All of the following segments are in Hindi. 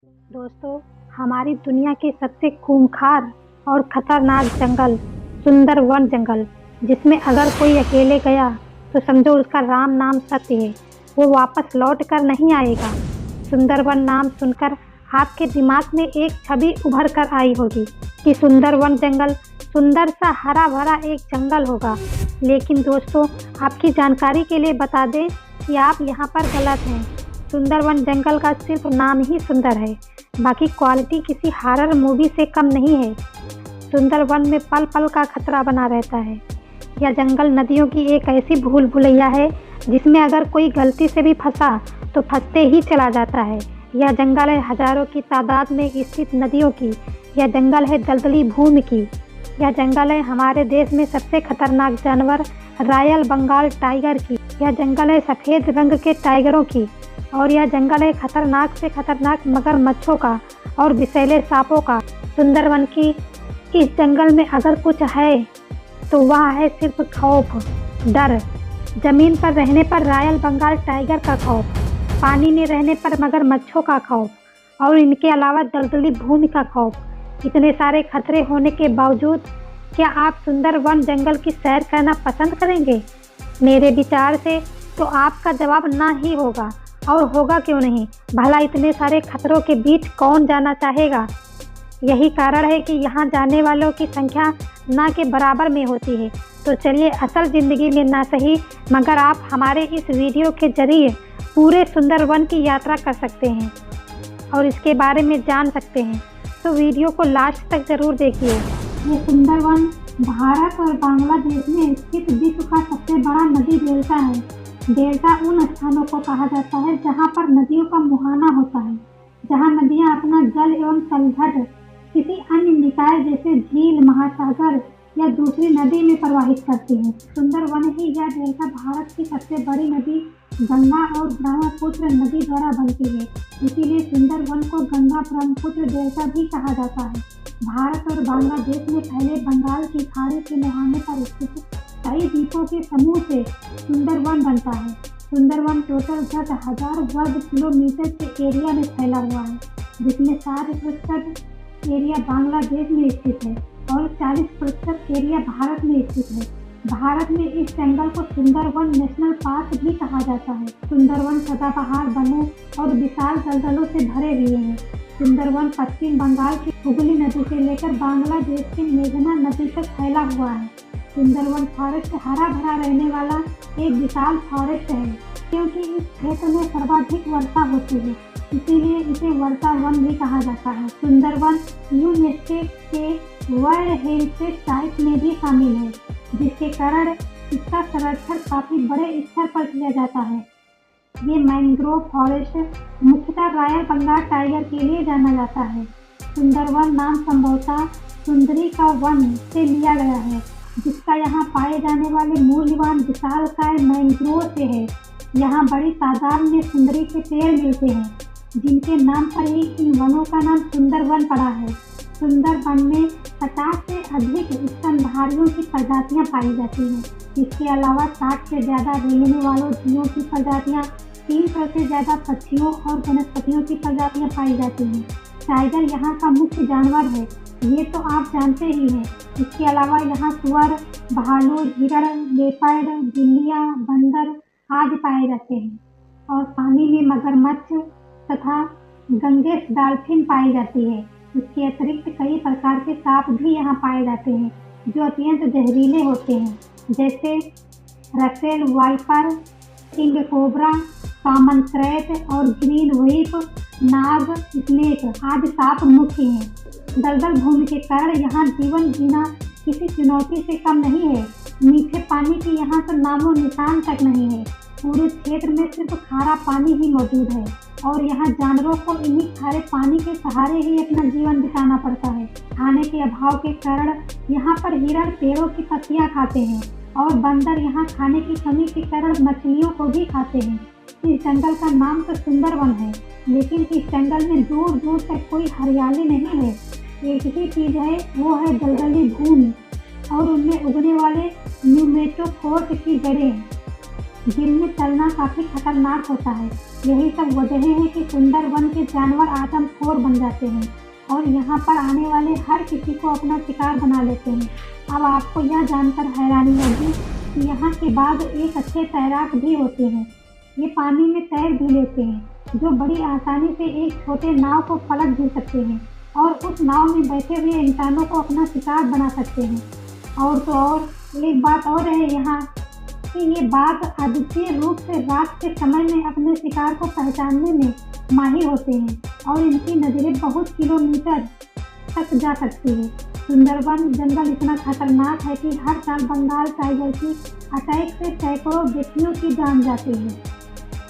दोस्तों, हमारी दुनिया के सबसे खूंखार और खतरनाक जंगल सुंदरवन जंगल, जिसमें अगर कोई अकेले गया तो समझो उसका राम नाम सत्य है, वो वापस लौट कर नहीं आएगा। सुंदरवन नाम सुनकर आपके दिमाग में एक छवि उभर कर आई होगी कि सुंदरवन जंगल सुंदर सा हरा भरा एक जंगल होगा। लेकिन दोस्तों, आपकी जानकारी के लिए बता दें कि आप यहाँ पर गलत हैं। सुंदरवन जंगल का सिर्फ नाम ही सुंदर है, बाकी क्वालिटी किसी हॉरर मूवी से कम नहीं है। सुंदरवन में पल पल का खतरा बना रहता है। यह जंगल नदियों की एक ऐसी भूल भुलैया है जिसमें अगर कोई गलती से भी फंसा तो फंसते ही चला जाता है। यह जंगल है हजारों की तादाद में स्थित नदियों की। यह जंगल है दलदली भूमि की। यह जंगल है हमारे देश में सबसे खतरनाक जानवर रॉयल बंगाल टाइगर की। यह जंगल है सफ़ेद रंग के टाइगरों की। और यह जंगल है खतरनाक से खतरनाक मगरमच्छों का और विषैले सांपों का। सुंदरवन की इस जंगल में अगर कुछ है तो वह है सिर्फ खौफ, डर। ज़मीन पर रहने पर रॉयल बंगाल टाइगर का खौफ, पानी में रहने पर मगरमच्छों का खौफ और इनके अलावा दलदली भूमि का खौफ। इतने सारे खतरे होने के बावजूद क्या आप सुंदरवन जंगल की सैर करना पसंद करेंगे? मेरे विचार से तो आपका जवाब ना ही होगा। और होगा क्यों नहीं, भला इतने सारे खतरों के बीच कौन जाना चाहेगा? यही कारण है कि यहाँ जाने वालों की संख्या ना के बराबर में होती है। तो चलिए, असल ज़िंदगी में ना सही मगर आप हमारे इस वीडियो के जरिए पूरे सुंदरवन की यात्रा कर सकते हैं और इसके बारे में जान सकते हैं। तो वीडियो को लास्ट तक ज़रूर देखिए। ये सुंदरवन भारत और बांग्लादेश में स्थित विश्व का सबसे बड़ा नदी डेल्टा है। डेल्टा उन स्थानों को कहा जाता है जहाँ पर नदियों का मुहाना होता है, जहाँ नदियाँ अपना जल एवं तलछट किसी अन्य निकाय जैसे झील, महासागर या दूसरी नदी में प्रवाहित करती हैं। सुंदरवन ही यह डेल्टा भारत की सबसे बड़ी नदी गंगा और ब्रह्मपुत्र नदी द्वारा बनती है। इसीलिए सुंदरवन को गंगा ब्रह्मपुत्र डेल्टा भी कहा जाता है। भारत और बांग्लादेश में फैले बंगाल की खाड़ी के मुहाने पर स्थित कई द्वीपों के समूह से सुंदरवन बनता है। सुंदरवन टोटल 10,000 वर्ग किलोमीटर के एरिया में फैला हुआ है, जिसमें 60% एरिया बांग्लादेश में स्थित है और 40% एरिया भारत में स्थित है। भारत में इस जंगल को सुंदरवन नेशनल पार्क भी कहा जाता है। सुंदरवन सदाबहार वनों और विशाल दलदलों से भरे हुए हैं। सुंदरवन पश्चिम बंगाल की हुगली नदी से लेकर बांग्लादेश के मेघना नदी तक फैला हुआ है। सुंदरवन फॉरेस्ट हरा भरा रहने वाला एक विशाल फॉरेस्ट है, क्योंकि इस क्षेत्र में सर्वाधिक वर्षा होती है, इसीलिए इसे वर्षा वन भी कहा जाता है। सुंदरवन यूनेस्को के वर्ल्ड हेरिटेज साइट में भी शामिल है, जिसके कारण इसका संरक्षण काफी बड़े स्तर पर किया जाता है। ये मैंग्रोव फॉरेस्ट मुख्यतः रॉयल बंगाल टाइगर के लिए जाना जाता है। सुंदरवन नाम संभवतः सुंदरी का वन से लिया गया है, जिसका यहाँ पाए जाने वाले मूल्यवान विशालकाय मैंग्रोव से है। यहाँ बड़ी तादाद में सुंदरी के पेड़ मिलते हैं, जिनके नाम पर ही इन वनों का नाम सुंदरवन पड़ा है। सुंदरवन में 50 से अधिक स्तनधारियों की प्रजातियाँ पाई जाती हैं। इसके अलावा 60 से ज़्यादा रेंगने वालों जीवों की प्रजातियाँ, 300 से ज़्यादा पक्षियों और वनस्पतियों की प्रजातियाँ पाई जाती हैं। टाइगर यहाँ का मुख्य जानवर है, ये तो आप जानते ही हैं। इसके अलावा यहाँ सुअर, भालू, हिरण, लेपर्ड, बिल्लियाँ, बंदर आदि पाए जाते हैं और पानी में मगरमच्छ तथा गंगेस डॉल्फिन पाई जाती है। इसके अतिरिक्त कई प्रकार के सांप भी यहाँ पाए जाते हैं, जो अत्यंत जहरीले होते हैं, जैसे Russell viper, king cobra, common krait और ग्रीन व्हीप, नाग, स्नेक आदि सांप मुख्य हैं। दलदल भूमि के कारण यहाँ जीवन जीना किसी चुनौती से कम नहीं है। मीठे पानी की यहाँ तो नामो निशान तक नहीं है। पूरे क्षेत्र में सिर्फ खारा पानी ही मौजूद है और यहाँ जानवरों को इन्हीं खारे पानी के सहारे ही अपना जीवन बिताना पड़ता है। खाने के अभाव के कारण यहाँ पर हिरण पेड़ों की पत्तियाँ खाते हैं और बंदर यहाँ खाने की कमी के कारण मछलियों को भी खाते हैं। इस जंगल का नाम तो सुंदरवन है, लेकिन इस जंगल में दूर दूर तक कोई हरियाली नहीं है। एक ही चीज़ है, वो है दलदली भूमि और उनमें उगने वाले न्यूमेटोफोर्स की जड़ें, जिनमें चलना काफ़ी खतरनाक होता है। यही सब वजह है कि सुंदरवन के जानवर आदमखोर बन जाते हैं और यहाँ पर आने वाले हर किसी को अपना शिकार बना लेते हैं। अब आपको यह जानकर हैरानी होगी कि यहाँ के बाघ एक अच्छे तैराक भी होते हैं। ये पानी में तैर भी लेते हैं, जो बड़ी आसानी से एक छोटे नाव को पलट भी सकते हैं और उस नाव में बैठे हुए इंसानों को अपना शिकार बना सकते हैं। और तो और एक बात और है यहाँ कि ये बाघ अद्वितीय रूप से रात के समय में अपने शिकार को पहचानने में माहिर होते हैं और इनकी नज़रें बहुत किलोमीटर तक जा सकती है। सुंदरवन जंगल इतना खतरनाक है कि हर साल बंगाल टाइगर की अटैक से सैकड़ों व्यक्तियों की जान जाती है।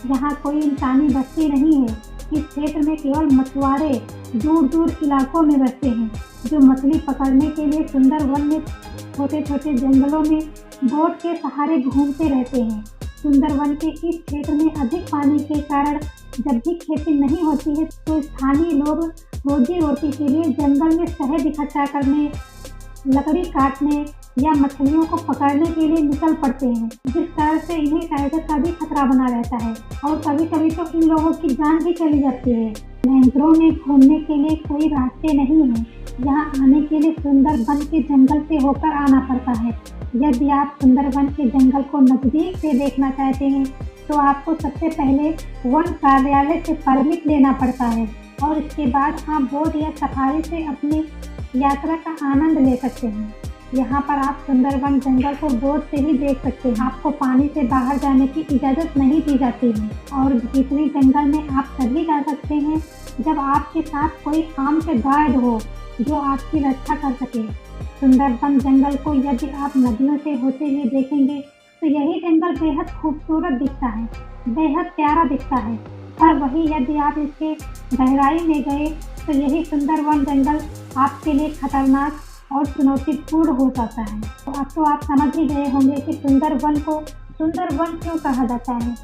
यहाँ कोई इंसानी बस्ती नहीं है। इस क्षेत्र में केवल मछुआरे दूर दूर इलाकों में रहते हैं, जो मछली पकड़ने के लिए सुंदरवन में छोटे छोटे जंगलों में बोट के सहारे घूमते रहते हैं। सुंदरवन के इस क्षेत्र में अधिक पानी के कारण जब भी खेती नहीं होती है तो स्थानीय लोग रोजी रोटी के लिए जंगल में शहद इकट्ठा करने, लकड़ी काटने या मछलियों को पकड़ने के लिए निकल पड़ते हैं, जिस तरह से इन्हें टाइगर का भी खतरा बना रहता है और कभी कभी तो इन लोगों की जान भी चली जाती है। मैंग्रोव में घूमने के लिए कोई रास्ते नहीं है। यहाँ आने के लिए सुंदरवन के जंगल से होकर आना पड़ता है। यदि आप सुंदरवन के जंगल को नज़दीक से देखना चाहते हैं तो आपको सबसे पहले वन कार्यालय से परमिट लेना पड़ता है और इसके बाद आप बोट या सफारी से अपनी यात्रा का आनंद ले सकते हैं। यहाँ पर आप सुंदरवन जंगल को बोट से ही देख सकते हैं। आपको पानी से बाहर जाने की इजाज़त नहीं दी जाती है और भीतरी जंगल में आप तभी जा सकते हैं जब आपके साथ कोई काम के गार्ड हो जो आपकी रक्षा कर सके। सुंदरवन जंगल को यदि आप नदियों से होते हुए देखेंगे तो यही जंगल बेहद खूबसूरत दिखता है, बेहद प्यारा दिखता है। पर वही यदि आप इसके गहराई में गए तो यही सुंदरवन जंगल आपके लिए खतरनाक और चुनौतीपूर्ण हो जाता है। तो अब तो आप समझ ही गए होंगे कि सुंदरवन को सुंदरवन क्यों कहा जाता है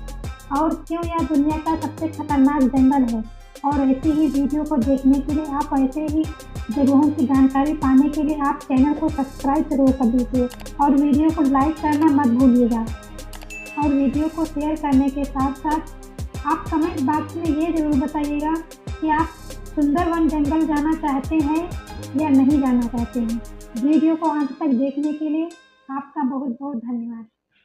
और क्यों यह दुनिया का सबसे खतरनाक जंगल है। और ऐसी ही वीडियो को देखने के लिए, आप ऐसे ही जगहों की जानकारी पाने के लिए आप चैनल को सब्सक्राइब जरूर कर दीजिए और वीडियो को लाइक करना मत भूलिएगा। और वीडियो को शेयर करने के साथ साथ आप कमेंट बॉक्स में ये ज़रूर बताइएगा कि आप सुंदरवन जंगल जाना चाहते हैं या नहीं जाना चाहते हैं। वीडियो को अंत तक देखने के लिए आपका बहुत बहुत धन्यवाद।